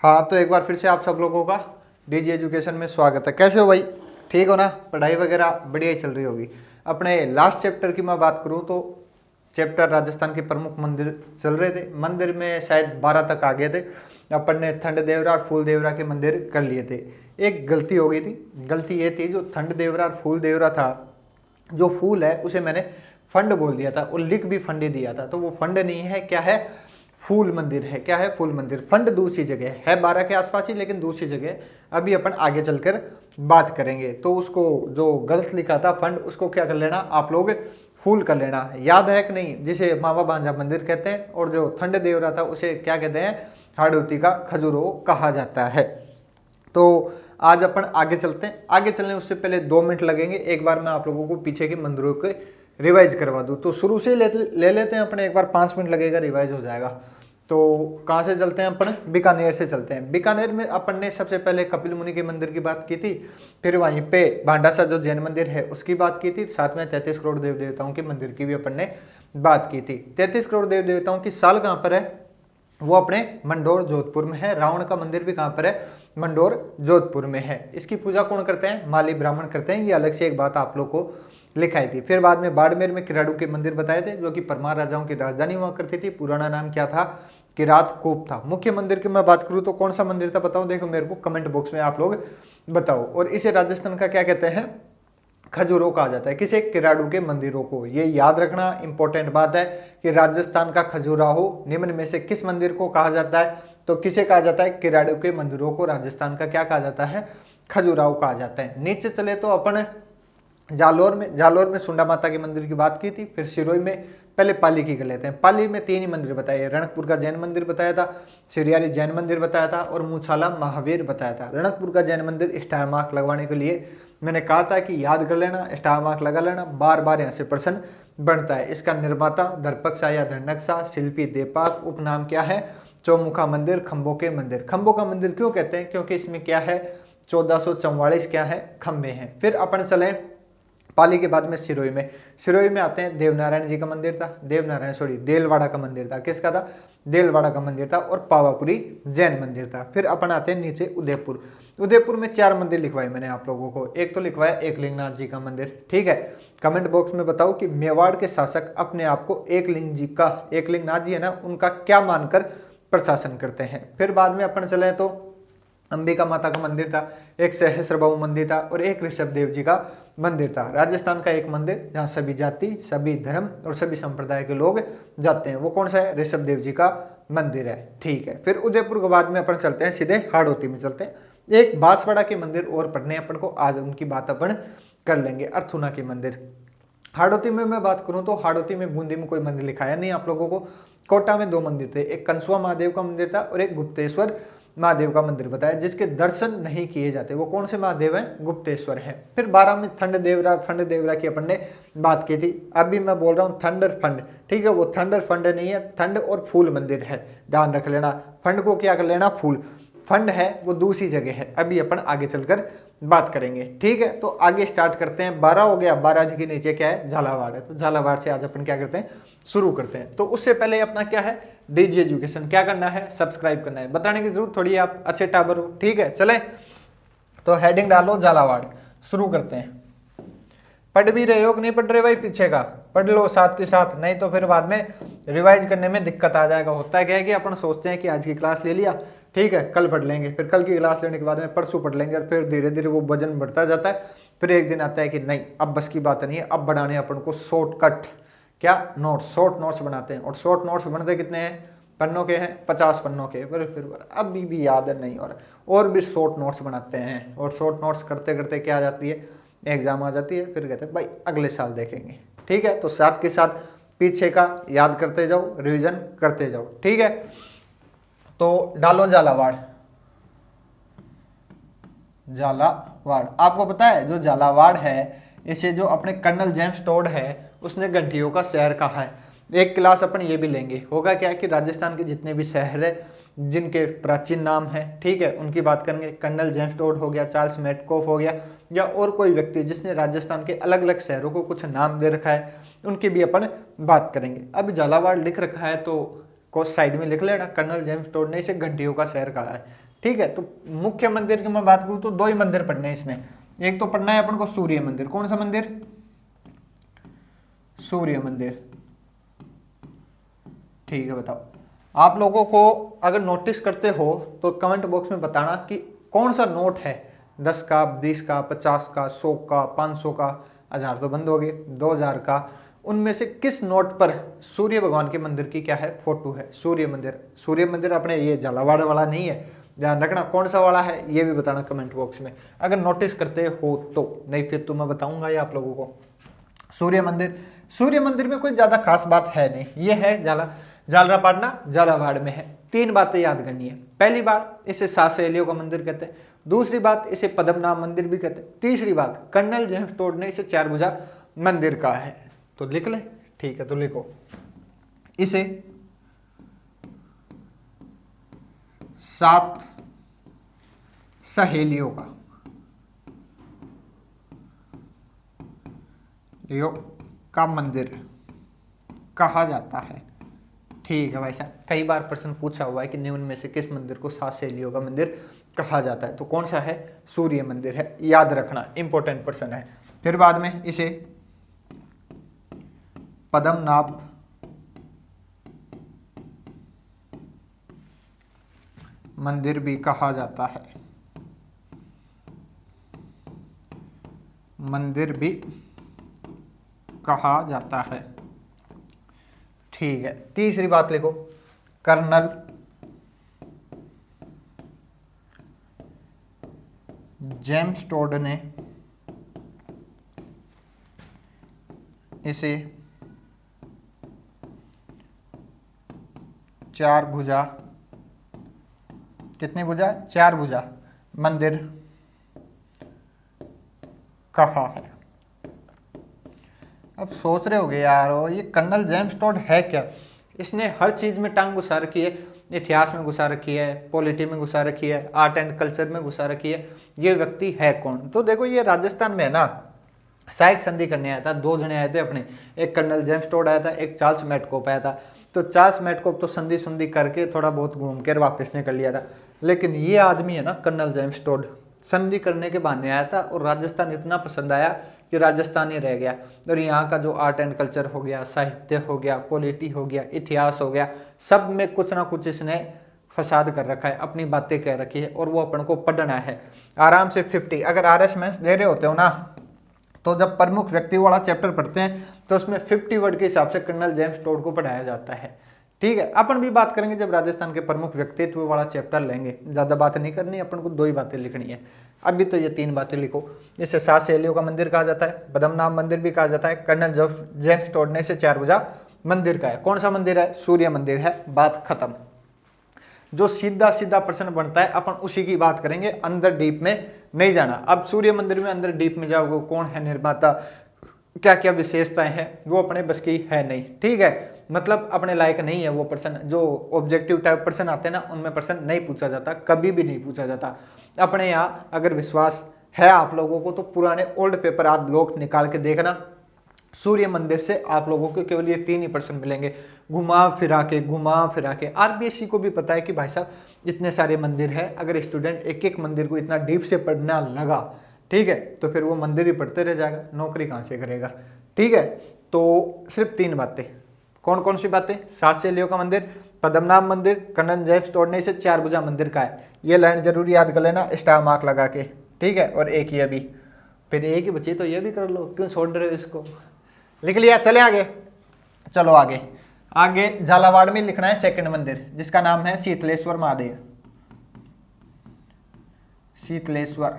हाँ, तो एक बार फिर से आप सब लोगों का डीजी एजुकेशन में स्वागत है। कैसे हो भाई? ठीक हो ना? पढ़ाई वगैरह बढ़िया ही चल रही होगी। अपने लास्ट चैप्टर की मैं बात करूँ तो चैप्टर राजस्थान के प्रमुख मंदिर चल रहे थे। मंदिर में शायद 12 तक आ गए थे। अपन ने थंड देवरा और फूल देवरा के मंदिर कर लिए थे। एक गलती हो गई थी। गलती ये थी, जो थंड देवरा और फूल देवरा था, जो फूल है उसे मैंने फंड बोल दिया था और लिख भी फंड ही दिया था। तो वो फंड नहीं है, क्या है? फूल मंदिर है। क्या है? फूल मंदिर। फंड दूसरी जगह है, 12 के आसपास ही, लेकिन दूसरी जगह। अभी अपन आगे चलकर बात करेंगे। तो उसको जो गलत लिखा था फंड, उसको क्या कर लेना आप लोग? फूल कर लेना। याद है कि नहीं? जिसे मावा भांजा मंदिर कहते हैं, और जो थंड देवरा था उसे क्या कहते हैं? हाड़ौती का खजुरो कहा जाता है। तो आज अपन आगे चलते हैं। आगे चलने उससे पहले 2 मिनट लगेंगे। एक बार मैं आप लोगों को पीछे के मंदिरों के रिवाइज करवा दूं। तो शुरू से ही ले लेते हैं अपने। एक बार 5 मिनट लगेगा, रिवाइज हो जाएगा। तो कहाँ से चलते हैं अपन? बीकानेर से चलते हैं। बीकानेर में अपन ने सबसे पहले कपिल मुनि के मंदिर की बात की थी। फिर वहीं पे भांडासा जो जैन मंदिर है उसकी बात की थी। साथ में 33 करोड़ देव देवताओं के मंदिर की भी अपन ने बात की थी। 33 करोड़ देव देवताओं की साल कहाँ पर है? वो अपने मंडोर जोधपुर में है। रावण का मंदिर भी कहाँ पर है? मंडोर जोधपुर में है। इसकी पूजा कौन करते हैं? माली ब्राह्मण करते हैं। ये अलग से एक बात आप लोग को लिखाई थी। फिर बाद में बाड़मेर में किराड़ू के मंदिर बताए थे, जो कि परमार राजाओं की राजधानी हुआ करती थी। पुराना नाम क्या था? किरात कोप था। मुख्य मंदिर की मैं बात करूं तो कौन सा मंदिर था बताओ? देखो मेरे को कमेंट बॉक्स में आप लोग बताओ। और इसे राजस्थान का क्या कहते हैं? खजुरो कहा जाता है। किसे? किराड़ू के मंदिरों को। ये याद रखना इंपॉर्टेंट बात है कि राजस्थान का खजुराहो निम्न में से किस मंदिर को कहा जाता है? तो किसे कहा जाता है? किराड़ू के मंदिरों को राजस्थान का क्या कहा जाता है? खजुराहो कहा जाता है। नीचे चले तो अपन जालोर में सुंडा माता के मंदिर की बात की थी। फिर सिरोही में पहले पाली की कर लेते हैं। पाली में 3 ही मंदिर बताए। रणकपुर का जैन मंदिर बताया था, सिरियारी जैन मंदिर बताया था, और मूछाला महावीर बताया था। रणकपुर का जैन मंदिर स्टार मार्क लगवाने के लिए मैंने कहा था कि याद कर लेना, स्टार मार्क लगा लेना, बार बार यहाँ से प्रश्न बनता है। इसका निर्माता दर्पक या धर्नक शिल्पी देपाक। उपनाम क्या है? चौमुखा मंदिर, खंभों के मंदिर। खंभों का मंदिर क्यों कहते हैं? क्योंकि इसमें क्या है? 1444 क्या है? खंभे हैं। फिर अपन चले पाली के बाद में सिरोही में आते हैं। देवनारायण जी का मंदिर था। देलवाड़ा का मंदिर था। किसका था? देलवाड़ा का मंदिर था। और पावापुरी जैन मंदिर था। फिर अपन आते हैं नीचे उदयपुर में 4 मंदिर लिखवाए मैंने आप लोगों को। एक तो लिखवाया एकलिंगनाथ जी का मंदिर। ठीक है, कमेंट बॉक्स में बताओ कि मेवाड़ के शासक अपने आप को एकलिंगनाथ जी है ना, उनका क्या मानकर प्रशासन करते हैं। फिर बाद में अपन चले तो अंबिका माता का मंदिर था, एक सहस्त्रबाहु मंदिर था, और एक ऋषभ देव जी का मंदिर था। राजस्थान का एक मंदिर जहाँ सभी जाति, सभी धर्म और सभी संप्रदाय के लोग जाते हैं, वो कौन सा है? ऋषभ देव जी का मंदिर है। ठीक है, फिर उदयपुर के बाद में अपन चलते हैं सीधे हाड़ौती में चलते हैं। एक बांसवाड़ा के मंदिर और पढ़ने अपन को, आज उनकी बात अपन कर लेंगे। अर्थुना के मंदिर। हाड़ौती में मैं बात करूं तो हाड़ौती में बूंदी में कोई मंदिर लिखाया नहीं आप लोगों को। कोटा में 2 मंदिर थे, एक कंसुआ महादेव का मंदिर था और एक गुप्तेश्वर महादेव का मंदिर बताया, जिसके दर्शन नहीं किए जाते। वो कौन से महादेव हैं? गुप्तेश्वर हैं। फिर 12 में फंड देवरा की अपन ने बात की थी। अभी मैं बोल रहा हूँ थंडर फंड। ठीक है, वो थंडर फंड नहीं है, थंड और फूल मंदिर है, ध्यान रख लेना। फंड को क्या कर लेना? फूल। फंड है वो दूसरी जगह है। अभी अपन आगे चलकर बात करेंगे। ठीक है, तो आगे स्टार्ट करते हैं। 12 हो गया। 12 के नीचे क्या है? झालावाड़ है। तो झालावाड़ से आज अपन क्या करते हैं? शुरू करते हैं। तो उससे पहले अपना क्या है? DG education. क्या करना है? सब्सक्राइब करना है। बताने की जरूरत थोड़ी है, आप अच्छे टाबर हो। ठीक है, चले तो हेडिंग डालो झालावाड़। शुरू करते हैं। पढ़ भी रहे हो कि नहीं पढ़ रहे भाई? पीछे का पढ़ लो साथ के साथ, नहीं तो फिर बाद में रिवाइज करने में दिक्कत आ जाएगा। होता है क्या है कि अपन सोचते हैं कि आज की क्लास ले लिया, ठीक है, कल पढ़ लेंगे, फिर कल की क्लास लेने के बाद में परसों पढ़ लेंगे, और फिर धीरे धीरे वो वजन बढ़ता जाता है। फिर एक दिन आता है कि नहीं, अब बस की बात नहीं है, अब बढ़ाने अपन को शॉर्टकट। क्या? शॉर्ट नोट्स बनाते हैं। और शॉर्ट नोट्स बनते कितने हैं? पन्नों के हैं, 50 पन्नों के। फिर अभी भी याद नहीं हो रहा, और भी शॉर्ट नोट्स बनाते हैं। और शॉर्ट नोट्स करते करते क्या आ जाती है? एग्जाम आ जाती है। फिर कहते हैं भाई अगले साल देखेंगे। ठीक है, तो साथ के साथ पीछे का याद करते जाओ, रिवीजन करते जाओ। ठीक है, तो डालो झालावाड़। आपको पता है जो झालावाड़ है, इसे जो अपने कर्नल जेम्स टोड है उसने घंटियों का शहर कहा है। एक क्लास अपन ये भी लेंगे। होगा क्या कि राजस्थान के जितने भी शहर है जिनके प्राचीन नाम है, ठीक है, उनकी बात करेंगे। कर्नल जेम्स टोड हो गया, चार्ल्स मेटकॉफ हो गया, या और कोई व्यक्ति जिसने राजस्थान के अलग अलग शहरों को कुछ नाम दे रखा है, उनकी भी अपन बात करेंगे। अब झालावाड़ लिख रखा है तो को साइड में लिख लेना। कर्नल जेम्स टोड ने इसे घंटियों का शहर कहा है। ठीक है, तो मुख्य मंदिर की मैं बात करूं तो दो ही मंदिर पढ़ने हैं इसमें। एक तो पढ़ना है अपन को सूर्य मंदिर। कौन सा मंदिर? सूर्य मंदिर। ठीक है, बताओ आप लोगों को अगर नोटिस करते हो तो कमेंट बॉक्स में बताना कि कौन सा नोट है, 10 का, 20 का, 50 का, 100 का, 500 का, 1000 तो बंद हो गए, 2000 का, उनमें से किस नोट पर सूर्य भगवान के मंदिर की क्या है, फोटो है? सूर्य मंदिर। सूर्य मंदिर अपने ये झालावाड़ वाला नहीं है, ध्यान रखना। कौन सा वाला है ये भी बताना कमेंट बॉक्स में अगर नोटिस करते हो तो, नहीं फिर तो मैं बताऊंगा ये आप लोगों को। सूर्य मंदिर। सूर्य मंदिर में कोई ज्यादा खास बात है नहीं, ये है झालरापाटना झालावाड़ में है। 3 बातें याद करनी है। पहली बात, इसे 7 सहेलियों का मंदिर कहते हैं। दूसरी बात, इसे पद्मनाभ मंदिर भी कहते हैं। तीसरी बात, कर्नल जेम्स टोड ने इसे 4 भुजा मंदिर कहा है। तो लिख ले, ठीक है, तो लिखो इसे 7 सहेलियों का मंदिर कहा जाता है। ठीक है भाई साहब, कई बार प्रश्न पूछा हुआ है कि निम्न में से किस मंदिर को 7 सहेलियों का मंदिर कहा जाता है, तो कौन सा है? सूर्य मंदिर है, याद रखना, इंपॉर्टेंट प्रश्न है। फिर बाद में इसे पद्मनाभ मंदिर भी कहा जाता है, मंदिर भी कहा जाता है। ठीक है, तीसरी बात लिखो, कर्नल जेम्स टोड ने इसे 4 भुजा, कितनी भुजा? 4 भुजा मंदिर कहा है। अब सोच रहे होगे यार ये कर्नल जेम्स टोड है क्या? इसने हर चीज में टांग घुसा रखी है, इतिहास में घुसा रखी है, पॉलिटी में घुसा रखी है, आर्ट एंड कल्चर में घुसा रखी है। ये व्यक्ति है कौन? तो देखो ये राजस्थान में है ना, सहायक संधि करने आया था। 2 जने आए थे अपने, एक कर्नल जेम्स टोड आया था, एक चार्ल्स मैटकोप आया था। तो चार्ल्स मैटकोप तो संधि करके थोड़ा बहुत घूम कर वापस निकल लिया था, लेकिन ये आदमी है ना कर्नल जेम्स टोड, संधि करने के बहाने आया था और राजस्थान इतना पसंद आया कि राजस्थान ही रह गया। और यहाँ का जो आर्ट एंड कल्चर हो गया, साहित्य हो गया, पॉलिटी हो गया, इतिहास हो गया, सब में कुछ ना कुछ इसने फसाद कर रखा है, अपनी बातें कह रखी है और वो अपन को पढ़ना है आराम से। 50 अगर RS मेंस दे रहे होते हो ना, तो जब प्रमुख व्यक्ति वाला चैप्टर पढ़ते हैं तो उसमें 50 वर्ड के हिसाब से कर्नल जेम्स टोड को पढ़ाया जाता है। ठीक है, अपन भी बात करेंगे जब राजस्थान के प्रमुख व्यक्तित्व वाला चैप्टर लेंगे, ज्यादा बात नहीं करनी, अपन को 2 ही बातें लिखनी है। अभी तो ये 3 बातें लिखो। इसे 7 सहेलियों का मंदिर कहा जाता है, पद्मनाभ मंदिर भी कहा जाता है, कर्नल जेम्स टोड ने इसे 4 भुजा मंदिर का है। कौन सा मंदिर है? सूर्य मंदिर है, बात खत्म। जो सीधा सीधा प्रश्न बनता है अपन उसी की बात करेंगे, अंदर डीप में नहीं जाना। अब सूर्य मंदिर में अंदर डीप में जाओगे, कौन है निर्माता, क्या क्या विशेषताएं हैं, वो अपने बस की है नहीं। ठीक है, मतलब अपने लायक नहीं है वो प्रश्न। जो ऑब्जेक्टिव टाइप प्रश्न आते हैं ना, उनमें प्रश्न नहीं पूछा जाता, कभी भी नहीं पूछा जाता। अपने यहाँ अगर विश्वास है आप लोगों को तो पुराने ओल्ड पेपर आप लोग निकाल के देखना, सूर्य मंदिर से आप लोगों को केवल ये 3 ही प्रश्न मिलेंगे, घुमा फिरा के। आरबीएससी को भी पता है कि भाई साहब इतने सारे मंदिर है, अगर स्टूडेंट एक एक मंदिर को इतना डीप से पढ़ना लगा, ठीक है, तो फिर वो मंदिर ही पढ़ते रह जाएगा, नौकरी कहाँ से करेगा। ठीक है, तो सिर्फ 3 बातें। कौन कौन सी बातें? 7 सहेलियों का मंदिर, पद्मनाभ मंदिर, कर्नल जेम्स टोड ने इसे 4 भुजा मंदिर का है। ये लाइन जरूर याद कर लेना स्टार मार्क लगा के। ठीक है, और एक ये भी, फिर एक ही बची तो ये भी कर लो, क्यों छोड़ रहे हो इसको? लिख लिया, चले आगे। चलो आगे आगे झालावाड़ में लिखना है सेकंड मंदिर, जिसका नाम है शीतलेश्वर महादेव। शीतलेश्वर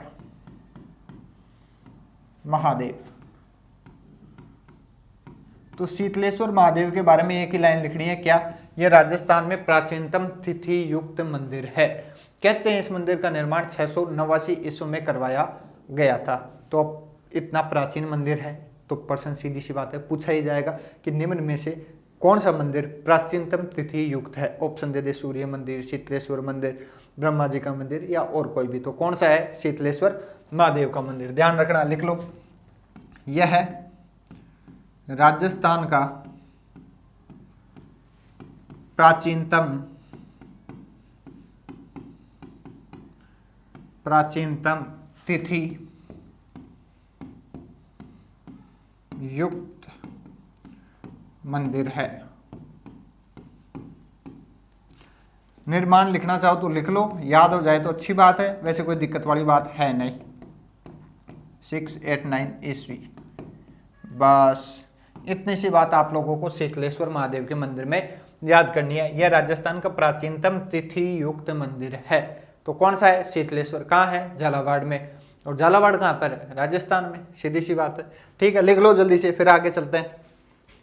महादेव। तो शीतलेश्वर महादेव के बारे में एक ही लाइन लिखनी है, क्या? यह राजस्थान में प्राचीनतम तिथि युक्त मंदिर है। कहते हैं इस मंदिर का निर्माण 689 ईस्वी में करवाया गया था। तो अब इतना प्राचीन मंदिर है तो प्रश्न सीधी सी बात है, पूछा ही जाएगा कि निम्न में से कौन सा मंदिर प्राचीनतम तिथि युक्त है। ऑप्शन दे दे, सूर्य मंदिर, शीतलेश्वर मंदिर, ब्रह्मा जी का मंदिर या और कोई भी। तो कौन सा है? शीतलेश्वर महादेव का मंदिर। ध्यान रखना, लिख लो। यह है राजस्थान का प्राचीनतम प्राचीनतम तिथि युक्त मंदिर है। निर्माण लिखना चाहो तो लिख लो, याद हो जाए तो अच्छी बात है, वैसे कोई दिक्कत वाली बात है नहीं। 689 ईस्वी। बस इतनी सी बात आप लोगों को शीतलेश्वर महादेव के मंदिर में याद करनी है। यह राजस्थान का प्राचीनतम तिथि युक्त मंदिर है। तो कौन सा है? शीतलेश्वर। कहाँ है? झालावाड़ में। और झालावाड़ कहाँ पर है? राजस्थान में। सीधी सी बात है। ठीक है, लिख लो जल्दी से, फिर आगे चलते हैं।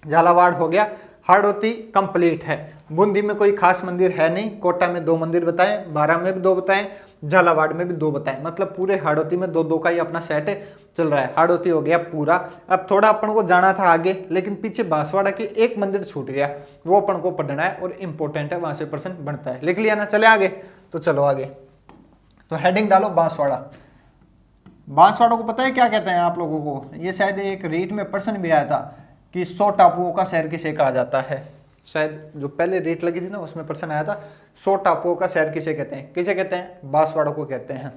झालावाड़ हो गया। हाड़ौती कंप्लीट है। बूंदी में कोई खास मंदिर है नहीं। कोटा में 2 मंदिर बताए, बारां में भी 2 बताए, झालावाड़ में भी 2 बताए। मतलब पूरे हाड़ौती में 2-2 का ही अपना सेट चल रहा है। हाड़ौती हो गया पूरा। अब थोड़ा अपन को जाना था आगे, लेकिन पीछे बांसवाड़ा के एक मंदिर छूट गया, वो अपन को पढ़ना है और इंपॉर्टेंट है, वहां से % बनता है। लिख लिया ना? चले आगे। तो चलो आगे। तो हेडिंग डालो बांसवाड़ा। बांसवाड़ा को पता है क्या कहते हैं आप लोगों को? ये शायद एक रीट में प्रश्न भी आया था कि 100 टापुओं का शहर किसे कहा जाता है। शायद जो पहले रीट लगी थी ना, उसमें प्रश्न आया था 100 टापुओं का शहर किसे कहते हैं? किसे कहते हैं? बांसवाड़ा को कहते हैं।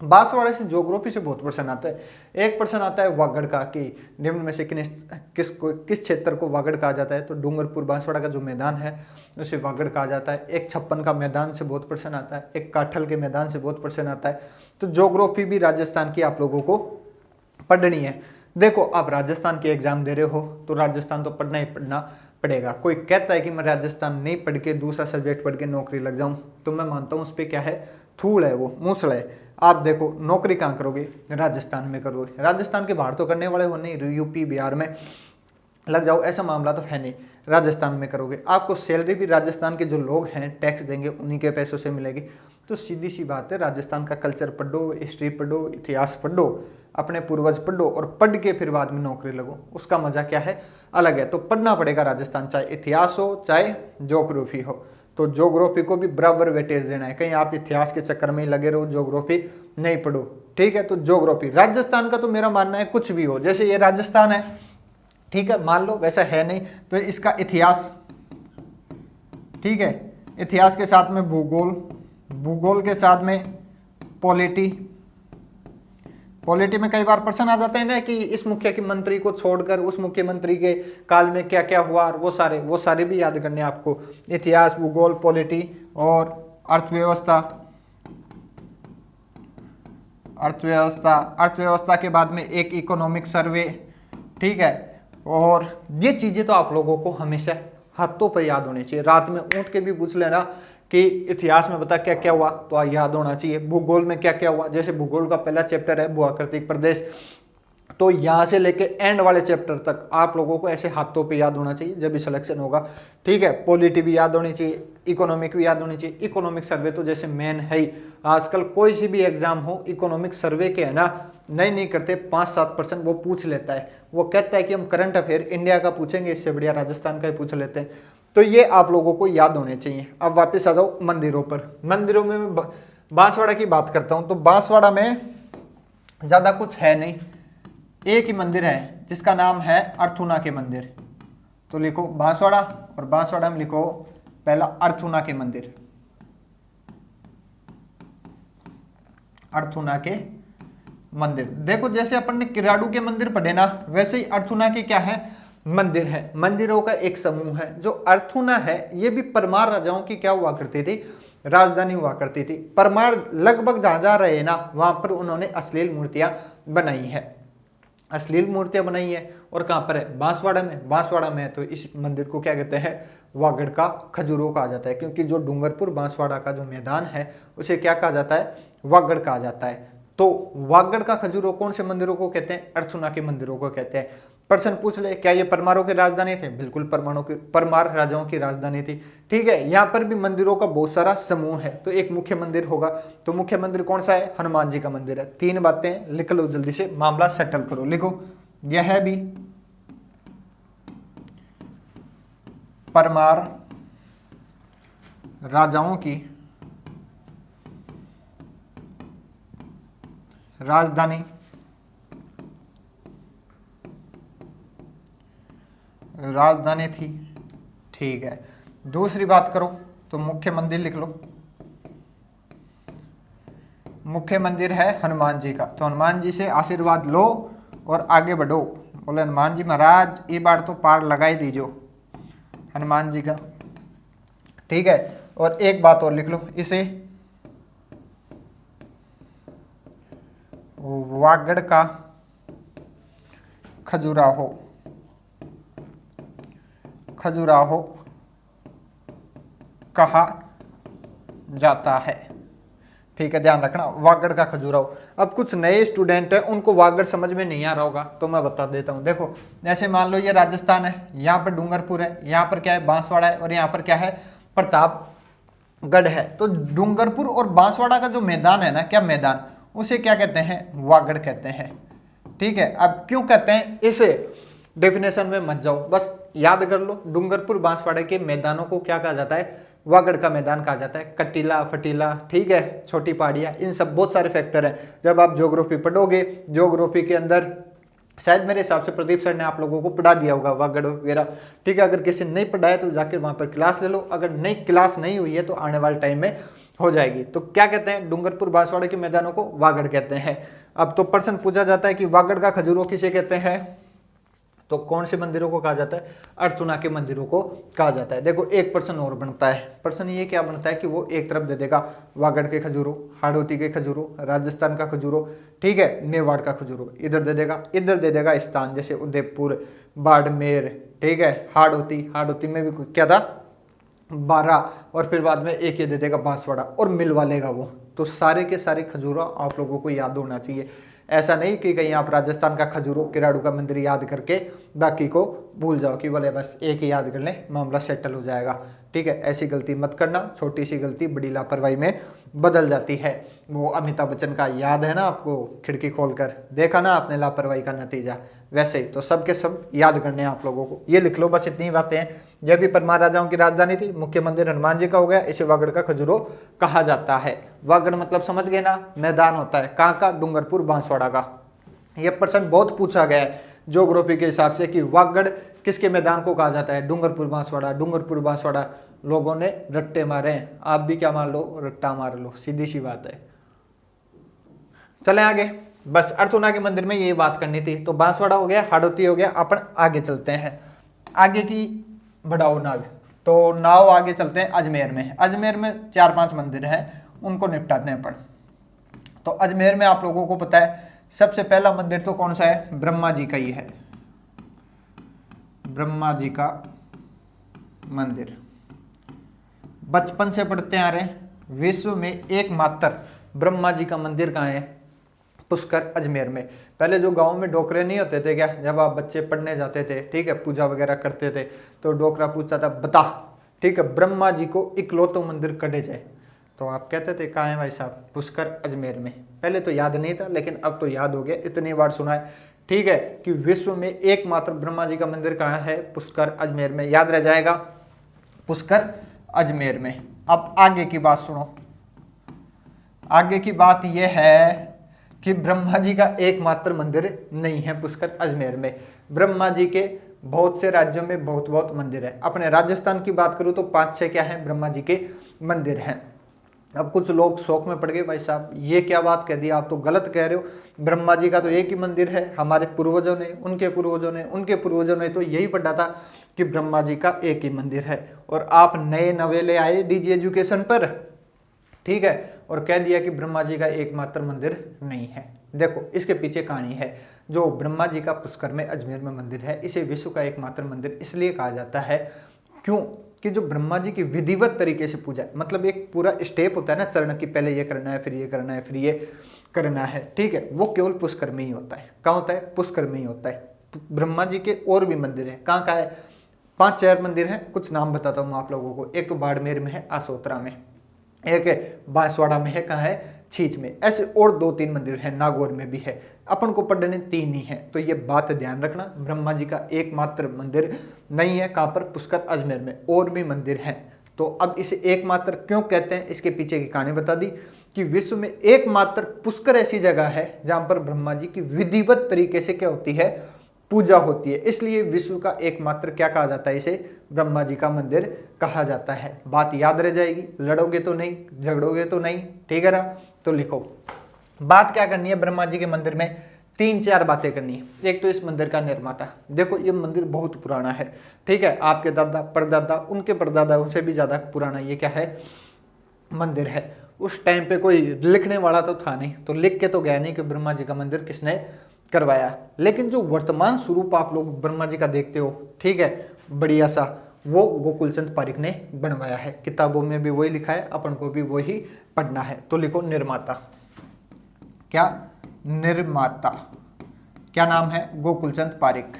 बांसवाड़ा से ज्योग्राफी से बहुत प्रश्न आता है। एक प्रश्न आता है वागड़ का कि निम्न में से किस क्षेत्र को वागड़ कहा जाता है? तो डूंगरपुर बांसवाड़ा का जो मैदान है उसे वागड़ कहा जाता है। एक 56 का मैदान से बहुत प्रश्न आता है। एक काठल के मैदान से बहुत प्रश्न आता है। तो ज्योग्राफी भी राजस्थान की आप लोगों को पढ़नी है। देखो, आप राजस्थान के एग्जाम दे रहे हो तो राजस्थान तो पढ़ना ही पढ़ना पड़ेगा। कोई कहता है कि मैं राजस्थान नहीं पढ़ के दूसरा सब्जेक्ट पढ़ के नौकरी लग जाऊं, तो मैं मानता हूं उस पर क्या है, थूल है, वो मूसल है। आप देखो, नौकरी कहाँ करोगे? राजस्थान में करोगे। राजस्थान के बाहर तो करने वाले हो नहीं, यूपी बिहार में लग जाओ, ऐसा मामला तो है नहीं। राजस्थान में करोगे, आपको सैलरी भी राजस्थान के जो लोग हैं टैक्स देंगे उन्हीं के पैसों से मिलेगी। तो सीधी सी बात है, राजस्थान का कल्चर पढ़ो, हिस्ट्री पढ़ो, इतिहास पढ़ो, अपने पूर्वज पढ़ो और पढ़ के फिर बाद में नौकरी लगो। उसका मजा क्या है, अलग है। तो पढ़ना पड़ेगा राजस्थान, चाहे इतिहास हो चाहे ज्योग्राफी हो। तो ज्योग्राफी को भी बराबर वेटेज देना है। कहीं आप इतिहास के चक्कर में ही लगे रहो, ज्योग्राफी नहीं पढ़ो। ठीक है, तो ज्योग्राफी राजस्थान का तो मेरा मानना है कुछ भी हो, जैसे ये राजस्थान है, ठीक है, मान लो वैसा है नहीं, तो इसका इतिहास, ठीक है, इतिहास के साथ में भूगोल, भूगोल के साथ में पॉलिटी। पॉलिटी में कई बार प्रश्न आ जाते हैं ना कि इस मुख्यमंत्री को छोड़कर उस मुख्यमंत्री के काल में क्या क्या हुआ, और वो सारे भी याद करने हैं आपको। इतिहास, भूगोल, पॉलिटी और अर्थव्यवस्था। अर्थव्यवस्था के बाद में एक इकोनॉमिक सर्वे। ठीक है, और ये चीजें तो आप लोगों को हमेशा हाथों पर याद होनी चाहिए। रात में उठ के भी पूछ लेना कि इतिहास में बता क्या क्या हुआ, तो याद होना चाहिए। भूगोल में क्या क्या हुआ, जैसे भूगोल का पहला चैप्टर है भूआकृतिक प्रदेश, तो यहाँ से लेके एंड वाले चैप्टर तक आप लोगों को ऐसे हाथों पे याद होना चाहिए जब भी सिलेक्शन होगा। ठीक है, पॉलिटी भी याद होनी चाहिए, इकोनॉमिक भी याद होनी चाहिए। इकोनॉमिक सर्वे तो जैसे मेन है ही, आजकल कोई सी भी एग्जाम हो इकोनॉमिक सर्वे के है ना, नहीं करते 5-7% वो पूछ लेता है। वो कहता है कि हम करंट अफेयर इंडिया का पूछेंगे, इससे बढ़िया राजस्थान का ही पूछ लेते हैं। तो ये आप लोगों को याद होने चाहिए। अब वापस आ जाओ मंदिरों पर। मंदिरों में मैं बांसवाड़ा की बात करता हूँ, तो बांसवाड़ा में ज़्यादा कुछ है नहीं, एक ही मंदिर है जिसका नाम है अर्थुना के मंदिर। तो लिखो बांसवाड़ा, और बांसवाड़ा में लिखो पहला अर्थुना के मंदिर, अर्थुना के मंदिर। देखो, जैसे अपन ने किराड़ू के मंदिर पढ़े ना, वैसे ही अर्थुना के क्या है, मंदिर है। मंदिरों का एक समूह है। जो अर्थुना है ये भी परमार राजाओं की क्या हुआ करती थी, राजधानी हुआ करती थी। परमार लगभग जहां जा रहे हैं ना, वहां पर उन्होंने अश्लील मूर्तियां बनाई है, अश्लील मूर्तियां बनाई है। और कहां पर है, बांसवाड़ा में। बांसवाड़ा में है तो इस मंदिर को क्या कहते हैं, वागड़ का खजूरों कहा जाता है, क्योंकि जो डूंगरपुर बांसवाड़ा का जो मैदान है उसे क्या कहा जाता है, वागड़ कहा जाता है। तो वागड़ का खजूरों कौन से मंदिरों को कहते हैं, अर्थुना के मंदिरों को कहते हैं। प्रश्न पूछ ले, क्या ये परमारों की राजधानी थे? बिल्कुल परमार राजाओं की राजधानी थी। ठीक है, यहाँ पर भी मंदिरों का बहुत सारा समूह है, तो एक मुख्य मंदिर होगा। तो मुख्य मंदिर कौन सा है, हनुमान जी का मंदिर है। 3 बातें लिख लो जल्दी से, मामला सेटल करो। लिखो, यह भी परमार राजाओं की राजधानी थी। ठीक है, दूसरी बात करो तो मुख्य मंदिर लिख लो। मुख्य मंदिर है हनुमान जी का, तो हनुमान जी से आशीर्वाद लो और आगे बढ़ो। बोले हनुमान जी महाराज ये बार तो पार लगा ही दीजो हनुमान जी का, ठीक है। और एक बात और लिख लो, इसे वागड़ का खजुराहो कहा जाता है, ठीक है, ध्यान रखना, वागड़ का खजुराहो। अब कुछ नए स्टूडेंट है उनको वागड़ समझ में नहीं आ रहा होगा, तो मैं बता देता हूं। देखो जैसे मान लो ये राजस्थान है, यहाँ पर डूंगरपुर है, यहाँ पर क्या है बांसवाड़ा है, और यहाँ पर क्या है प्रतापगढ़ है। तो डूंगरपुर और बांसवाड़ा का जो मैदान है ना, क्या मैदान, उसे क्या कहते हैं, वागड़ कहते हैं, ठीक है। अब क्यों कहते हैं, इसे डेफिनेशन में मत जाओ, बस याद कर लो, डूंगरपुर बांसवाड़ा के मैदानों को क्या कहा जाता है, वागड़ का मैदान कहा जाता है। कटीला, फटीला, ठीक है, छोटी पहाड़ियाँ, इन सब बहुत सारे फैक्टर हैं। जब आप ज्योग्राफी पढ़ोगे, ज्योग्राफी के अंदर शायद मेरे हिसाब से प्रदीप सर ने आप लोगों को पढ़ा दिया होगा वागड़ वगैरह, ठीक है। अगर किसी ने नहीं पढ़ा है तो जाकर वहाँ पर क्लास ले लो, अगर नई क्लास नहीं हुई है तो आने वाले टाइम में हो जाएगी। तो क्या कहते हैं, डूंगरपुर बांसवाड़ा के मैदानों को वागड़ कहते हैं। अब तो प्रश्न पूछा जाता है कि वागड़ का खजूरों किसे कहते हैं, तो कौन से मंदिरों को कहा जाता है, अर्थुना के मंदिरों को कहा जाता है। देखो एक प्रश्न और बनता है, प्रश्न ये क्या बनता है कि वो एक तरफ दे देगा वागड़ के खजूरों, हाड़ौती के खजूरों, राजस्थान का खजूरों, ठीक है, मेवाड़ का खजूरों, इधर दे देगा स्थान, जैसे उदयपुर, बाड़मेर, ठीक है, हाड़ौती में भी क्या था 12, और फिर बाद में एक ये दे देगा बांसवाड़ा, और मिलवा लेगा वो। तो सारे के सारे खजूरों आप लोगों को याद होना चाहिए। ऐसा नहीं कि कहीं आप राजस्थान का खजूरों, किराड़ू का मंदिर याद करके बाकी को भूल जाओ कि बोले बस एक ही याद कर ले मामला सेटल हो जाएगा, ठीक है। ऐसी गलती मत करना, छोटी सी गलती बड़ी लापरवाही में बदल जाती है। वो अमिताभ बच्चन का याद है ना आपको, खिड़की खोलकर देखा ना आपने लापरवाही का नतीजा, वैसे ही तो सब के सब याद करने हैं आप लोगों को। ये लिख लो, बस इतनी बातें हैं। यह भी परमार राजाओं की राजधानी थी, मुख्य मंदिर हनुमान जी का हो गया, इसे वागड़ का खजुरो कहा जाता है। वागड़ मतलब समझ गए ना, मैदान होता है, कहाँ का, डूंगरपुर बांसवाड़ा का। यह प्रश्न बहुत पूछा गया है ज्योग्राफी के हिसाब से कि वागड़ किसके मैदान को कहा जाता है, डूंगरपुर बांसवाड़ा। लोगों ने रट्टे मारे हैं, आप भी क्या मार लो, रट्टा मार लो, सीधी सी बात है। चले आगे, बस अर्थुना के मंदिर में ये बात करनी थी। तो बांसवाड़ा हो गया, हाड़ौती हो गया, अपन आगे चलते हैं, आगे की बढ़ाओ नाव। तो नाव आगे चलते हैं अजमेर में। अजमेर में 4-5 मंदिर हैं, उनको निपटाते हैं अपन। तो अजमेर में आप लोगों को पता है सबसे पहला मंदिर तो कौन सा है, ब्रह्मा जी का ही है, ब्रह्मा जी का मंदिर। बचपन से पढ़ते आ रहे हैं, विश्व में एकमात्र ब्रह्मा जी का मंदिर कहाँ है, पुष्कर अजमेर में। पहले जो गांव में डोकरे नहीं होते थे क्या, जब आप बच्चे पढ़ने जाते थे, ठीक है, पूजा वगैरह करते थे, तो डोकरा पूछता था बता, ठीक है, ब्रह्मा जी को इकलौतो मंदिर कढ़े जाए, तो आप कहते थे कहाँ है भाई साहब, पुष्कर अजमेर में। पहले तो याद नहीं था, लेकिन अब तो याद हो गया, इतनी बार सुना है, ठीक है, कि विश्व में एकमात्र ब्रह्मा जी का मंदिर कहाँ है, पुष्कर अजमेर में, याद रह जाएगा, पुष्कर अजमेर में। अब आगे की बात सुनो, आगे की बात यह है कि ब्रह्मा जी का एकमात्र मंदिर नहीं है पुष्कर अजमेर में। ब्रह्मा जी के बहुत से राज्यों में बहुत मंदिर है। अपने राजस्थान की बात करूं तो 5-6 क्या है, ब्रह्मा जी के मंदिर हैं। अब कुछ लोग शौक में पड़ गए, भाई साहब ये क्या बात कह दी, आप तो गलत कह रहे हो, ब्रह्मा जी का तो एक ही मंदिर है, हमारे पूर्वजों ने, उनके पूर्वजों ने तो यही पढ़ा था कि ब्रह्मा जी का एक ही मंदिर है। और आप नए नवेले आए डीजी एजुकेशन पर, ठीक है, और कह दिया कि ब्रह्मा जी का एकमात्र मंदिर नहीं है। देखो इसके पीछे कहानी है, जो ब्रह्मा जी का पुष्कर में अजमेर में मंदिर है, इसे विश्व का एकमात्र मंदिर इसलिए कहा जाता है, क्यों कि जो ब्रह्मा जी की विधिवत तरीके से पूजा है, मतलब एक पूरा स्टेप होता है ना चरण की, पहले ये करना है, फिर ये करना है, फिर ये करना है, ठीक है, वो केवल पुष्कर में ही होता है। कहाँ होता है, पुष्कर में ही होता है। ब्रह्मा जी के और भी मंदिर है, कहाँ है, 5-4 मंदिर हैं, कुछ नाम बताता हूँ आप लोगों को। एक तो बाड़मेर में है, आसोतरा में, एक बांसवाड़ा में है, कहाँ है, छींच में, ऐसे और 2-3 मंदिर हैं, नागौर में भी है। अपन को पढ़ने 3 ही है, तो ये बात ध्यान रखना, ब्रह्मा जी का एकमात्र मंदिर नहीं है, कहाँ पर, पुष्कर अजमेर में, और भी मंदिर हैं। तो अब इसे एकमात्र क्यों कहते हैं, इसके पीछे की कहानी बता दी कि विश्व में एकमात्र पुष्कर ऐसी जगह है जहां पर ब्रह्मा जी की विधिवत तरीके से क्या होती है, पूजा होती है, इसलिए विश्व का एकमात्र क्या कहा जाता है, इसे ब्रह्मा जी का मंदिर कहा जाता है। बात याद रह जाएगी, लड़ोगे तो नहीं, झगड़ोगे तो नहीं, ठीक है ना। तो लिखो, बात क्या करनी है ब्रह्मा जी के मंदिर में, 3-4 बातें करनी है। एक तो इस मंदिर का निर्माता, देखो ये मंदिर बहुत पुराना है, ठीक है, आपके दादा परदादा उनके परदादा उनसे भी ज्यादा पुराना ये क्या है, मंदिर है। उस टाइम पे कोई लिखने वाला तो था नहीं, तो लिख के तो गया नहीं कि ब्रह्मा जी का मंदिर किसने करवाया। लेकिन जो वर्तमान स्वरूप आप लोग ब्रह्मा जी का देखते हो, ठीक है, बढ़िया सा, वो गोकुलचंद पारिक ने बनवाया है। किताबों में भी वही लिखा है, अपन को भी वही पढ़ना है। तो लिखो निर्माता, क्या निर्माता, क्या नाम है, गोकुलचंद पारिक,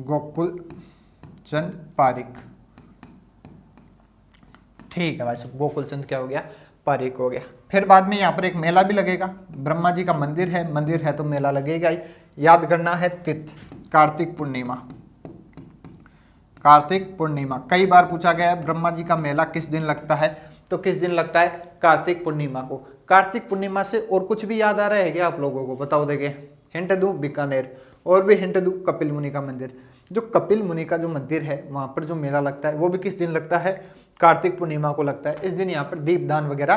गोकुलचंद पारिक, ठीक है भाई साहब, गोकुलचंद क्या हो गया, पारिक हो गया। फिर बाद में यहाँ पर एक मेला भी लगेगा, ब्रह्मा जी का मंदिर है तो मेला लगेगा ही। याद करना है तिथि, कार्तिक पूर्णिमा, कार्तिक पूर्णिमा कई बार पूछा गया है, ब्रह्मा जी का मेला किस दिन लगता है, तो किस दिन लगता है, कार्तिक पूर्णिमा को। कार्तिक पूर्णिमा से और कुछ भी याद आ रहा है क्या आप लोगों को, बताओ देखे, हिंट दूं, बीकानेर, और भी हिंट दूं, कपिल मुनि का मंदिर। जो कपिल मुनि का जो मंदिर है वहां पर जो मेला लगता है वो भी किस दिन लगता है, कार्तिक पूर्णिमा को लगता है। इस दिन यहाँ पर दीपदान वगैरह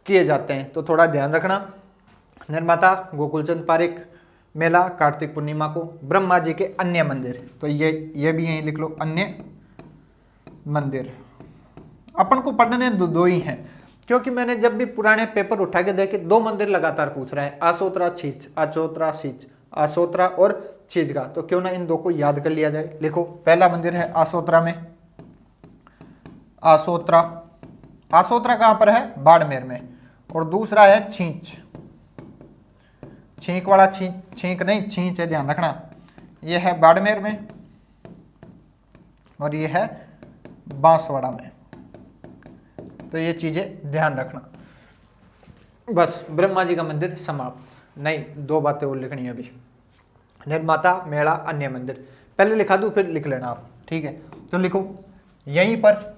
किए जाते हैं, तो थोड़ा ध्यान रखना। निर्माता गोकुलचंद पारिक, मेला कार्तिक पूर्णिमा को। ब्रह्मा जी के अन्य मंदिर, तो ये भी यहीं लिख लो, अन्य मंदिर। अपन को पढ़ने दो ही हैं, क्योंकि मैंने जब भी पुराने पेपर उठा के देखे 2 मंदिर लगातार पूछ रहा है, आसोत्रा छीज, आसोत्रा सीज, आसोत्रा और छीज का, तो क्यों ना इन 2 को याद कर लिया जाए। लिखो, पहला मंदिर है आसोत्रा में, आसोत्रा, आसोत्रा कहां पर है, बाड़मेर में। और दूसरा है छींच, छींक वाला छींक नहीं, छींच है, ध्यान रखना, ये है बाड़मेर में और ये है बांसवाड़ा में। तो ये चीजें ध्यान रखना। बस ब्रह्मा जी का मंदिर समाप्त। नहीं, 2 बातें और लिखनी है अभी, निर्माता, मेला, अन्य मंदिर। पहले लिखा दूं फिर लिख लेना आप, ठीक है। तो लिखो, यहीं पर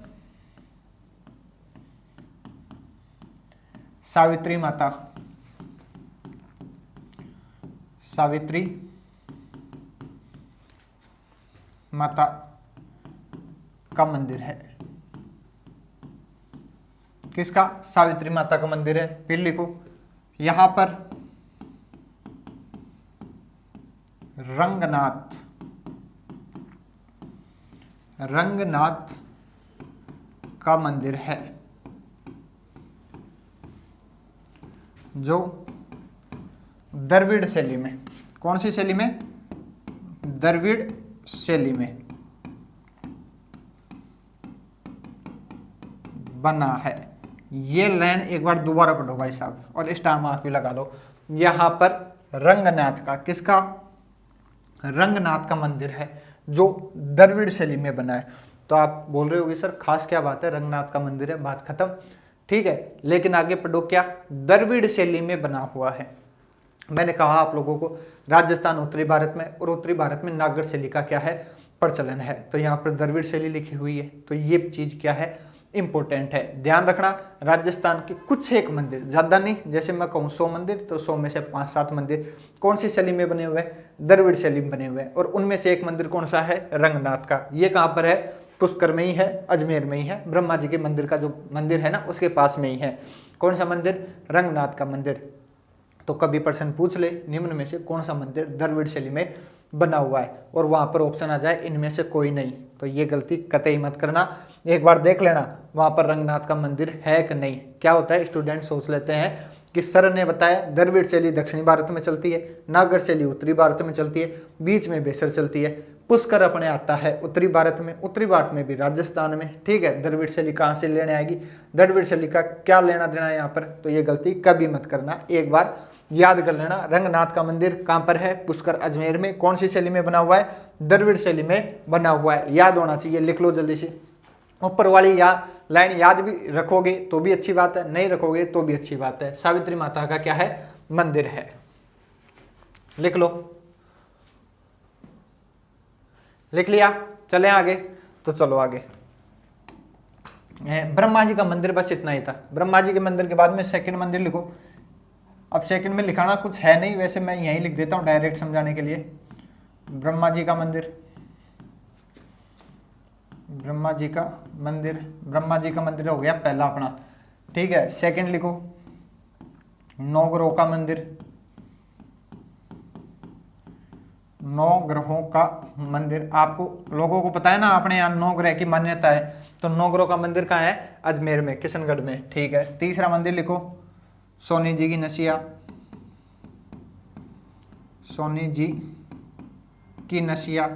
सावित्री माता, सावित्री माता का मंदिर है। किसका, सावित्री माता का मंदिर है। फिर लिखो, यहां पर रंगनाथ, रंगनाथ का मंदिर है, जो द्रविड़ शैली में, कौन सी शैली में, द्रविड़ शैली में बना है। ये लाइन एक बार दोबारा पढ़ो भाई साहब, और स्टार मार्क भी लगा दो। यहां पर रंगनाथ का, किसका, रंगनाथ का मंदिर है, जो द्रविड़ शैली में बना है। तो आप बोल रहे होगे सर खास क्या बात है, रंगनाथ का मंदिर है, बात खत्म, ठीक है। लेकिन आगे पढ़ो, क्या द्रविड़ शैली में बना हुआ है। मैंने कहा आप लोगों को, राजस्थान उत्तरी भारत में, और उत्तरी भारत में नागर शैली का क्या है, प्रचलन है। तो यहाँ पर द्रविड़ शैली लिखी हुई है, तो ये चीज क्या है, इंपॉर्टेंट है, ध्यान रखना। राजस्थान के कुछ एक मंदिर, ज्यादा नहीं, जैसे मैं कहूँ 100 मंदिर, तो 100 में से 5-7 मंदिर कौन सी शैली में बने हुए हैं, द्रविड़ शैली में बने हुए हैं। और उनमें से एक मंदिर कौन सा है, रंगनाथ का। ये कहाँ पर है, पुष्कर में ही है, अजमेर में ही है। ब्रह्मा जी के मंदिर का जो मंदिर है ना, उसके पास में ही है। कौन सा मंदिर, रंगनाथ का मंदिर। तो कभी प्रश्न पूछ ले, निम्न में से कौन सा मंदिर द्रविड़ शैली में बना हुआ है, और वहां पर ऑप्शन आ जाए इनमें से कोई नहीं, तो ये गलती कतई मत करना। एक बार देख लेना वहां पर रंगनाथ का मंदिर है कि नहीं। क्या होता है, स्टूडेंट सोच लेते हैं कि सर ने बताया द्रविड़ शैली दक्षिणी भारत में चलती है, नागर शैली उत्तरी भारत में चलती है, बीच में बेसर चलती है, पुष्कर अपने आता है उत्तरी भारत में, उत्तरी भारत में भी राजस्थान में, ठीक है। द्रविड़ शैली कहाँ से लेने आएगी, द्रविड़ शैली का क्या लेना देना है यहाँ पर, तो ये गलती कभी मत करना। एक बार याद कर लेना, रंगनाथ का मंदिर कहाँ पर है, पुष्कर अजमेर में। कौन सी शैली में बना हुआ है, द्रविड़ शैली में बना हुआ है, याद होना चाहिए। लिख लो जल्दी से, ऊपर वाली लाइन याद भी रखोगे तो भी अच्छी बात है, नहीं रखोगे तो भी अच्छी बात है। सावित्री माता का क्या है, मंदिर है, लिख लो। लिख लिया, चले आगे, तो चलो आगे। ब्रह्मा जी का मंदिर बस इतना ही था। ब्रह्मा जी के मंदिर के बाद में सेकंड मंदिर लिखो। अब सेकंड में लिखाना कुछ है नहीं, वैसे मैं यहीं लिख देता हूं डायरेक्ट समझाने के लिए। ब्रह्मा जी का मंदिर, ब्रह्मा जी का मंदिर, ब्रह्मा जी का मंदिर हो गया पहला अपना। ठीक है। सेकंड लिखो नवग्रहों का मंदिर, नौ ग्रहों का मंदिर। आपको लोगों को पता है ना, अपने यहाँ 9 ग्रह की मान्यता है, तो 9 ग्रहों का मंदिर कहाँ है? अजमेर में, किशनगढ़ में। ठीक है। तीसरा मंदिर लिखो सोनी जी की नसिया, सोनी जी की नसिया।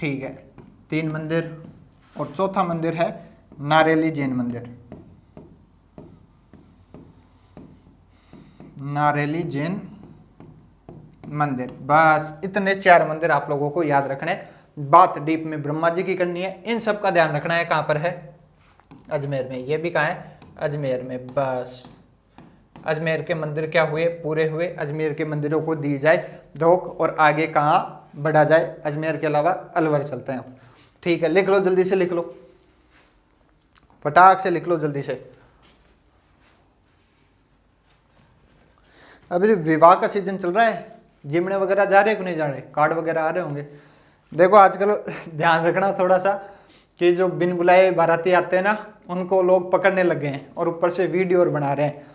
ठीक है, 3 मंदिर। और चौथा मंदिर है नारेली जैन मंदिर, नारेली जैन मंदिर। बस इतने 4 मंदिर आप लोगों को याद रखने। बात डीप में ब्रह्मा जी की करनी है, इन सब का ध्यान रखना है। कहां पर है? अजमेर में। ये भी कहां है? अजमेर में। बस अजमेर के मंदिर क्या हुए? पूरे हुए। अजमेर के मंदिरों को दी जाए धोख और आगे कहां बढ़ा जाए? अजमेर के अलावा अलवर चलते हैं। ठीक है, लिख लो, जल्दी से लिख लो, फटाक से लिख लो जल्दी से। अभी विवाह का सीजन चल रहा है, जिमने वगैरह जा रहे हैं कि नहीं जा रहे? कार्ड वगैरह आ रहे होंगे। देखो आजकल ध्यान रखना थोड़ा सा कि जो बिन बुलाए बाराती आते हैं ना, उनको लोग पकड़ने लगे हैं और ऊपर से वीडियो और बना रहे हैं।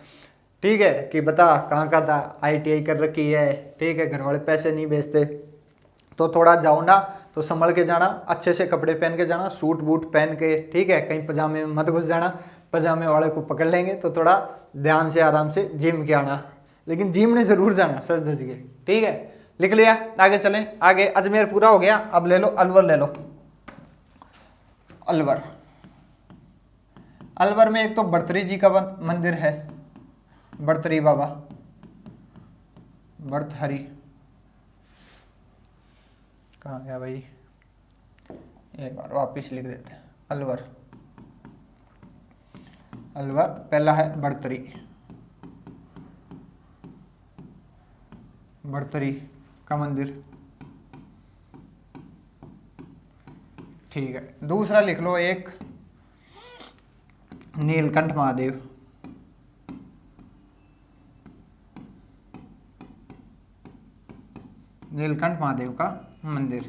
ठीक है, कि बता कहाँ का था, ITI कर रखी है। ठीक है, घर वाले पैसे नहीं भेजते, तो थोड़ा जाओ ना तो संभल के जाना, अच्छे से कपड़े पहन के जाना, सूट बूट पहन के। ठीक है, कहीं पजामे में मत घुस जाना, पजामे वाले को पकड़ लेंगे। तो थोड़ा ध्यान से आराम से जिम के आना, लेकिन जिम ने जरूर जाना सज धज के। ठीक है, लिख लिया, आगे चलें। आगे अजमेर पूरा हो गया, अब ले लो अलवर, ले लो अलवर। अलवर में एक तो बड़तरी जी का मंदिर है, बड़तरी बाबा, बड़तहरी। कहाँ गया भाई? एक बार वापिस लिख देते हैं। अलवर, अलवर पहला है बड़तरी, बड़तरी का मंदिर। ठीक है, दूसरा लिख लो एक नीलकंठ महादेव, नीलकंठ महादेव का मंदिर।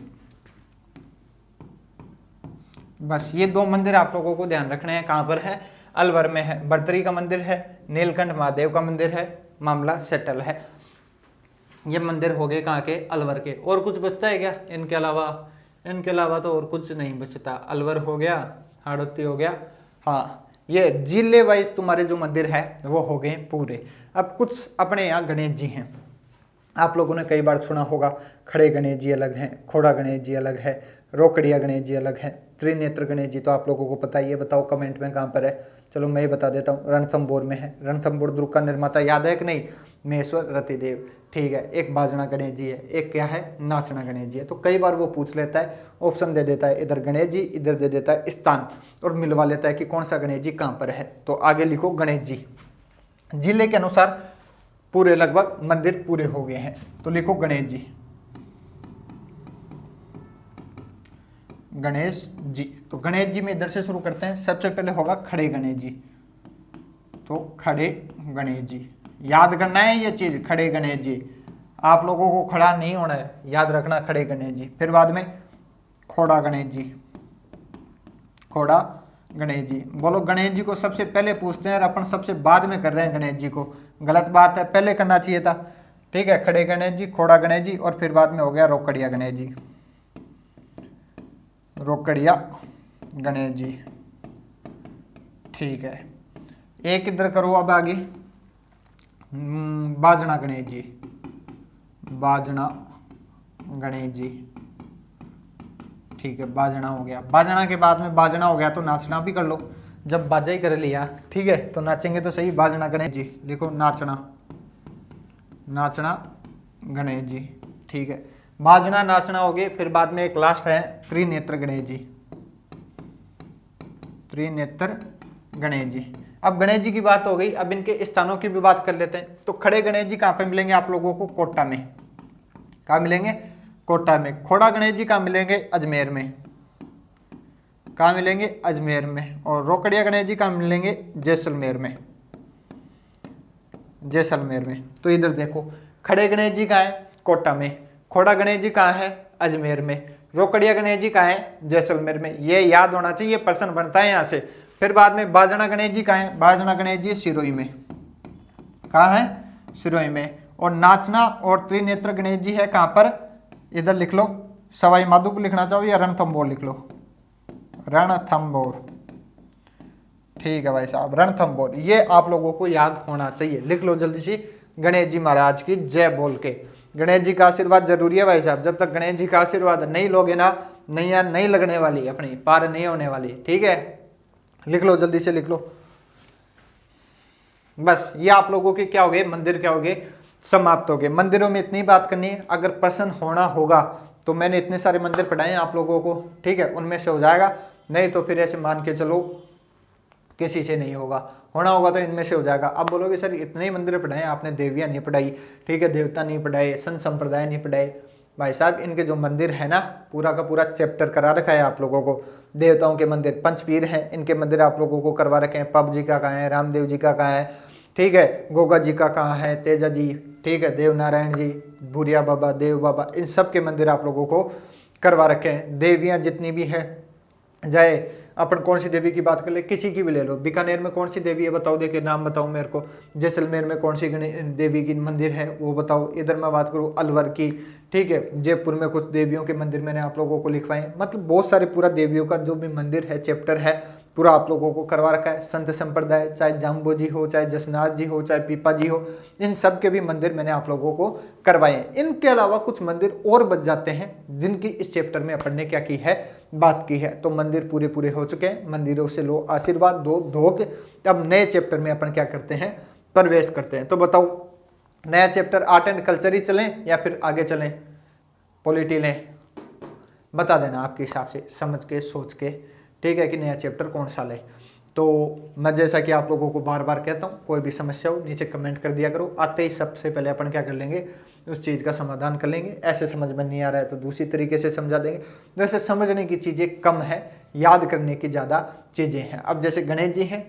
बस ये 2 मंदिर आप लोगों को ध्यान रखने हैं। कहां पर है? अलवर में है। बड़तरी का मंदिर है, नीलकंठ महादेव का मंदिर है, मामला सेटल है। ये मंदिर हो गए कहाँ के? अलवर के। और कुछ बचता है क्या इनके अलावा? इनके अलावा तो और कुछ नहीं बचता। अलवर हो गया, हाड़ौती हो गया। हाँ, ये जिले वाइज तुम्हारे जो मंदिर है वो हो गए पूरे। अब कुछ अपने यहाँ गणेश जी हैं, आप लोगों ने कई बार सुना होगा। खड़े गणेश जी अलग हैं, खोड़ा गणेश जी अलग है, रोकड़िया गणेश जी अलग है, त्रिनेत्र गणेश जी तो आप लोगों को पता ही है। बताओ कमेंट में कहाँ पर है? चलो मैं ही बता देता हूँ, रणथंभौर में है। रणथंभौर दुर्ग का निर्माता याद है कि नहीं? महेश्वर रतिदेव। ठीक है, एक बाजना गणेश जी है, एक क्या है? नाचना गणेश जी है। तो कई बार वो पूछ लेता है, ऑप्शन दे देता है, इधर गणेश जी, इधर दे देता है स्थान, और मिलवा लेता है कि कौन सा गणेश जी कहाँ पर है। तो आगे लिखो गणेश जी। जिले के अनुसार पूरे लगभग मंदिर पूरे हो गए हैं, तो लिखो गणेश जी, गणेश जी। तो गणेश जी में इधर से शुरू करते हैं। सबसे पहले होगा खड़े गणेश जी, तो खड़े गणेश जी याद करना है ये चीज। खड़े गणेश जी, आप लोगों को खड़ा नहीं होना है, याद रखना खड़े गणेश जी। फिर बाद में खोड़ा गणेश जी, खोड़ा गणेश जी। बोलो गणेश जी को सबसे पहले पूछते हैं और अपन सबसे बाद में कर रहे हैं गणेश जी को। गलत बात है, पहले करना चाहिए था। ठीक है, खड़े गणेश जी, खोड़ा गणेश जी, और फिर बाद में हो गया रोकड़िया गणेश जी, रोकड़िया गणेश जी। ठीक है, एक इधर करो अब आगे, बाजना गणेश जी, बाजना गणेश जी। ठीक है, बाजना हो गया। बाजना के बाद में बाजना हो गया तो नाचना भी कर लो। जब बाजा ही कर लिया, ठीक है, तो नाचेंगे तो सही। बाजना गणेश जी लिखो, नाचना, नाचना गणेश जी। ठीक है, बाजना नाचना हो गए। फिर बाद में एक लास्ट है त्रिनेत्र गणेश जी, त्रिनेत्र गणेश जी। अब गणेश जी की बात हो गई, अब इनके स्थानों की भी बात कर लेते हैं। तो खड़े गणेश जी कहाँ पे मिलेंगे आप लोगों को? कोटा में। कहाँ मिलेंगे? कोटा में। खोड़ा गणेश जी कहाँ मिलेंगे? अजमेर में। कहाँ मिलेंगे? अजमेर में। और रोकड़िया गणेश जी कहाँ मिलेंगे? जैसलमेर में, जैसलमेर में। तो इधर देखो, खड़े गणेश जी कहाँ है? कोटा में। खोड़ा गणेश जी कहाँ है? अजमेर में। रोकड़िया गणेश जी कहाँ है? जैसलमेर में। ये याद होना चाहिए, प्रश्न बनता है यहाँ से। फिर बाद में बाजना गणेश जी कहाँ है? बाजना गणेश जी सिरोही में। कहाँ है? सिरोही में। और नाचना और त्रिनेत्र गणेश जी है कहाँ पर? इधर लिख लो, सवाई माधोपुर लिखना चाहो या रणथंभौर लिख लो, रणथंभौर। ठीक है भाई साहब, रणथंभौर। ये आप लोगों को याद होना चाहिए, लिख लो जल्दी से। गणेश जी महाराज की जय बोल के। गणेश जी का आशीर्वाद जरूरी है भाई साहब, जब तक गणेश जी का आशीर्वाद नहीं लोगे ना, नैया नहीं लगने वाली, अपनी पार नहीं होने वाली। ठीक है, लिख लो जल्दी से, लिख लो। बस ये आप लोगों के क्या हो गए? मंदिर क्या हो गए? समाप्त हो गए। मंदिरों में इतनी बात करनी है, अगर प्रश्न होना होगा तो मैंने इतने सारे मंदिर पढ़ाए हैं आप लोगों को, ठीक है, उनमें से हो जाएगा, नहीं तो फिर ऐसे मान के चलो किसी से नहीं होगा। होना होगा तो इनमें से हो जाएगा। अब बोलोगे सर इतने ही मंदिर पढ़ाए, आपने देवियाँ नहीं पढ़ाई, ठीक है, देवता नहीं पढ़ाए, संत संप्रदाय नहीं पढ़ाए। भाई साहब इनके जो मंदिर है ना, पूरा का पूरा चैप्टर करा रखा है आप लोगों को। देवताओं के मंदिर, पंचपीर हैं, इनके मंदिर आप लोगों को करवा रखे हैं। पब जी का कहाँ है? रामदेव जी का कहाँ है? ठीक है, गोगा जी का कहाँ है? तेजा जी, ठीक है, देव नारायण जी, भूरिया बाबा, देव बाबा, इन सब के मंदिर आप लोगों को करवा रखे हैं। देवियाँ जितनी भी है, जाए अपन कौन सी देवी की बात कर ले, किसी की भी ले लो। बीकानेर में कौन सी देवी है बताओ, देखिए नाम बताओ मेरे को। जैसलमेर में कौन सी देवी की मंदिर है वो बताओ। इधर मैं बात करूँ अलवर की, ठीक है, जयपुर में कुछ देवियों के मंदिर मैंने आप लोगों को लिखवाए। मतलब बहुत सारे पूरा देवियों का जो भी मंदिर है, चैप्टर है, पूरा आप लोगों को करवा रखा है। संत संप्रदाय, चाहे जाम्बो जी हो, चाहे जसनाथ जी हो, चाहे पीपा जी हो, इन सब के भी मंदिर मैंने आप लोगों को करवाए हैं। इनके अलावा कुछ मंदिर और बच जाते हैं जिनकी इस चैप्टर में अपन ने क्या की है? बात की है। तो मंदिर पूरे पूरे हो चुके हैं, मंदिरों से लो आशीर्वाद, दो धोक। अब नए चैप्टर में अपन क्या करते हैं? प्रवेश करते हैं। तो बताओ नया चैप्टर आर्ट एंड कल्चर ही चलें या फिर आगे चलें, पॉलिटी लें? बता देना आपके हिसाब से, समझ के, सोच के, ठीक है, कि नया चैप्टर कौन सा ले। तो मैं जैसा कि आप लोगों को बार बार कहता हूँ, कोई भी समस्या हो नीचे कमेंट कर दिया करो। आते ही सबसे पहले अपन क्या कर लेंगे? उस चीज़ का समाधान कर लेंगे। ऐसे समझ में नहीं आ रहा है तो दूसरी तरीके से समझा देंगे। वैसे समझने की चीज़ें कम है, याद करने की ज़्यादा चीज़ें हैं। अब जैसे गणेश जी हैं,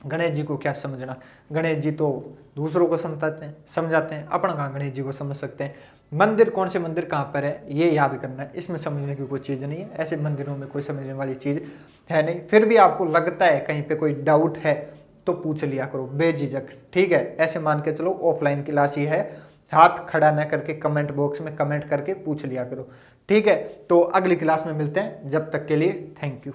गणेश जी को क्या समझना? गणेश जी तो दूसरों को समझाते हैं, अपन कहाँ गणेश जी को समझ सकते हैं? मंदिर कौन से मंदिर कहाँ पर है ये याद करना है, इसमें समझने की कोई चीज़ नहीं है। ऐसे मंदिरों में कोई समझने वाली चीज़ है नहीं। फिर भी आपको लगता है कहीं पे कोई डाउट है तो पूछ लिया करो बेझिझक, ठीक है। ऐसे मान के चलो ऑफलाइन क्लास ही है, हाथ खड़ा न करके कमेंट बॉक्स में कमेंट करके पूछ लिया करो, ठीक है। तो अगली क्लास में मिलते हैं, जब तक के लिए थैंक यू।